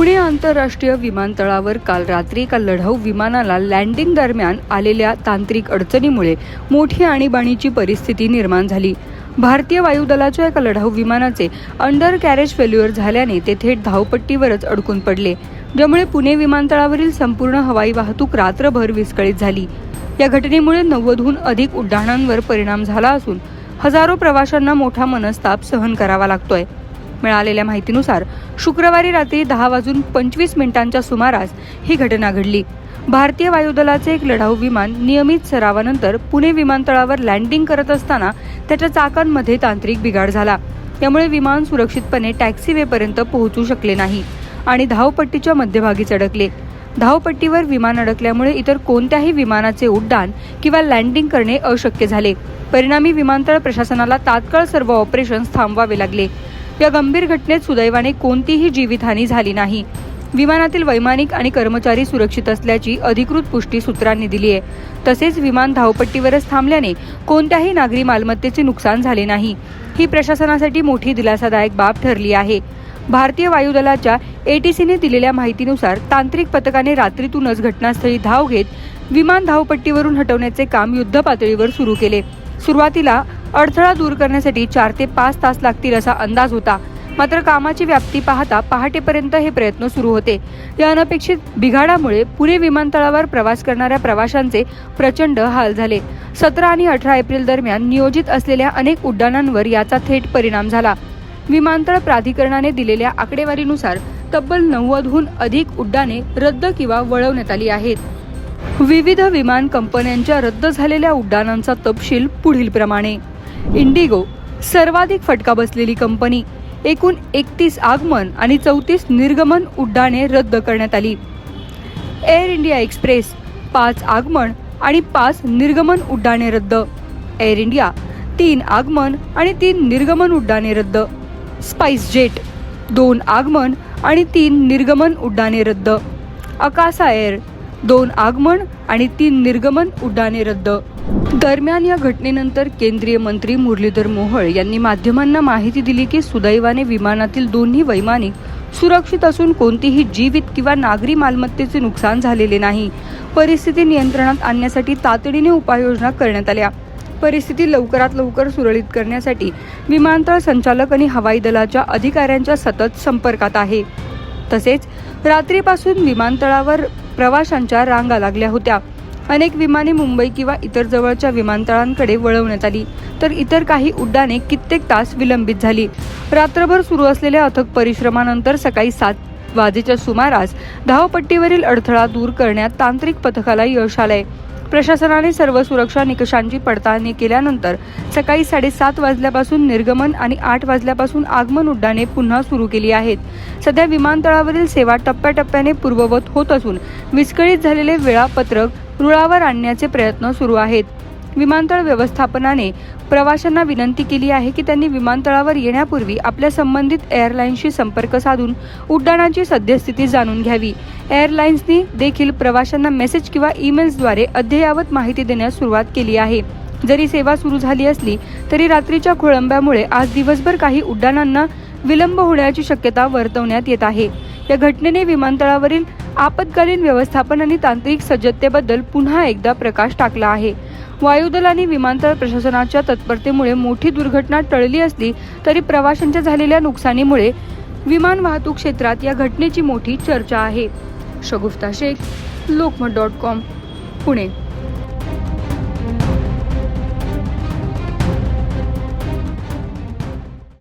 पुणे आंतरराष्ट्रीय विमानतळावर काल रात्री एका लढाऊ विमानाला लँडिंग दरम्यान आलेल्या तांत्रिक अडचणीमुळे मोठी आणीबाणीची परिस्थिती निर्माण झाली. भारतीय वायुदलाच्या एका लढाऊ विमानाचे अंडर कॅरेज फेल्युअर झाल्याने ते थेट धावपट्टीवरच अडकून पडले, ज्यामुळे पुणे विमानतळावरील संपूर्ण हवाई वाहतूक रात्रभर विस्कळीत झाली. या घटनेमुळे 90हून अधिक उड्डाणांवर परिणाम झाला असून हजारो प्रवाशांना मोठा मनस्ताप सहन करावा लागतोय. मिळालेल्या माहितीनुसार शुक्रवारी रात्री 10:25 सुमारास ही घटना घडली. भारतीय वायुदलाचे एक लढाऊ विमान नियमित सरावानंतर पुणे विमानतळावर लँडिंग करत असताना त्याच्या चाकांमध्ये तांत्रिक बिघाड झाला. यामुळे विमान सुरक्षितपणे टॅक्सीवेपर्यंत पोहोचू शकले नाही आणि धावपट्टीच्या मध्यभागीच अडकले. धावपट्टीवर विमान अडकल्यामुळे इतर कोणत्याही विमानाचे उड्डाण किंवा लँडिंग करणे अशक्य झाले. परिणामी विमानतळ प्रशासनाला तात्काळ सर्व ऑपरेशन्स थांबवावे लागले. या गंभीर घटनेत सुदैवाने कोणतीही जीवितहानी झाली नाही. विमानातील वैमानिक आणि कर्मचारी सुरक्षित असल्याची अधिकृत पुष्टी सूत्रांनी दिली आहे. तसेच विमान धावपट्टीवरच थांबल्याने कोणत्याही नागरी मालमत्तेचे नुकसान झाले नाही. ही प्रशासनासाठी मोठी दिलासादायक बाब ठरली आहे. भारतीय वायुदलाच्या ATCने दिलेल्या माहितीनुसार तांत्रिक पथकाने रात्रीतूनच घटनास्थळी धाव घेत विमान धावपट्टीवरून हटवण्याचे काम युद्धपातळीवर सुरू केले. सुरुवातीला अडथळा दूर करण्यासाठी 4 ते 5 तास लागतील असा अंदाज होता. मात्र कामाची व्याप्ती पाहता पहाटेपर्यंत हे प्रयत्न सुरू होते. या अनपेक्षित बिघाडामुळे पुणे विमानतळावर प्रवास करणाऱ्या प्रवाशांचे प्रचंड हाल झाले. 17 आणि 18 एप्रिल दरम्यान नियोजित असलेल्या अनेक उड्डाणांवर याचा थेट परिणाम झाला. विमानतळ प्राधिकरणाने दिलेल्या आकडेवारीनुसार तब्बल 90हून अधिक उड्डाणे रद्द किंवा वळवण्यात आली आहेत. विविध विमान कंपन्यांच्या रद्द झालेल्या उड्डाणांचा तपशील पुढील प्रमाणे. इंडिगो सर्वाधिक फटका बसलेली कंपनी. एकूण 31 आगमन आणि 34 निर्गमन उड्डाणे रद्द करण्यात आली. एअर इंडिया एक्सप्रेस 5 आगमन आणि 5 निर्गमन उड्डाणे रद्द. एअर इंडिया 3 आगमन आणि 3 निर्गमन उड्डाणे रद्द. स्पाइस जेट 2 आगमन आणि 3 निर्गमन उड्डाणे रद्द. अकासा एअर 2 आगमन आणि 3 निर्गमन उड्डाणे रद्द. दरम्यान या घटनेनंतर केंद्रीय मंत्री मुरलीधर मोहोळ यांनी माध्यमांना माहिती दिली की सुदैवाने विमानातील दोन्ही वैमानिक सुरक्षित असून कोणतीही जीवित किंवा नागरी मालमत्तेचे नुकसान झालेले नाही. परिस्थिती नियंत्रणात आणण्यासाठी तातडीने उपाययोजना करण्यात आल्या. परिस्थिती लवकरात लवकर सुरळीत करण्यासाठी विमानतळ संचालक आणि हवाई दलाच्या अधिकाऱ्यांच्या सतत संपर्कात आहे. तसेच रात्रीपासून विमानतळावर प्रवाशांच्या रांगा लागल्या होत्या. अनेक विमाने मुंबई किंवा इतर जवळच्या विमानतळांकडे वळवण्यात आली, तर इतर काही उड्डाणे कित्येक तास विलंबित झाली. रात्रभर सुरू असलेल्या अथक परिश्रमानंतर सकाळी 7 वाजेच्या सुमारास धावपट्टीवरील अडथळा दूर करण्यात तांत्रिक पथकाला यश आलंय. प्रशासनाने सर्व सुरक्षा निकषांची पडताळणी केल्यानंतर सकाळी 7:30 वाजल्यापासून निर्गमन आणि 8 वाजल्यापासून आगमन उड्डाणे पुन्हा सुरू केली आहेत. सध्या विमानतळावरील सेवा टप्प्याटप्प्याने पूर्ववत होत असून विस्कळीत झालेले वेळापत्रक रुळावर आणण्याचे प्रयत्न सुरू आहेत. विमानतळ व्यवस्थापनाने प्रवाशांना विनंती केली आहे की त्यांनी विमानतळावर येण्यापूर्वी आपल्या संबंधित एअरलाईन्सशी संपर्क साधून उड्डाणाची सद्यस्थिती जाणून घ्यावी. एअरलाईन्सनी देखील प्रवाशांना मेसेज किंवा ईमेल्सद्वारे अद्ययावत माहिती देण्यास सुरुवात केली आहे. जरी सेवा सुरू झाली असली तरी रात्रीच्या खोळंब्यामुळे आज दिवसभर काही उड्डाणांना विलंब होण्याची शक्यता वर्तवण्यात येत आहे. या घटनेने विमानतळावरील आपत्कालीन व्यवस्थापन आणि तांत्रिक सज्जतेबद्दल पुन्हा एकदा प्रकाश टाकला आहे. वायुदल आणि विमानतळ प्रशासनाच्या तत्परतेमुळे मोठी दुर्घटना टळली असली तरी प्रवाशांच्या झालेल्या नुकसानीमुळे विमान वाहतूक क्षेत्रात या घटनेची मोठी चर्चा आहे. शगुफ्ता शेख, लोकमत.com, पुणे.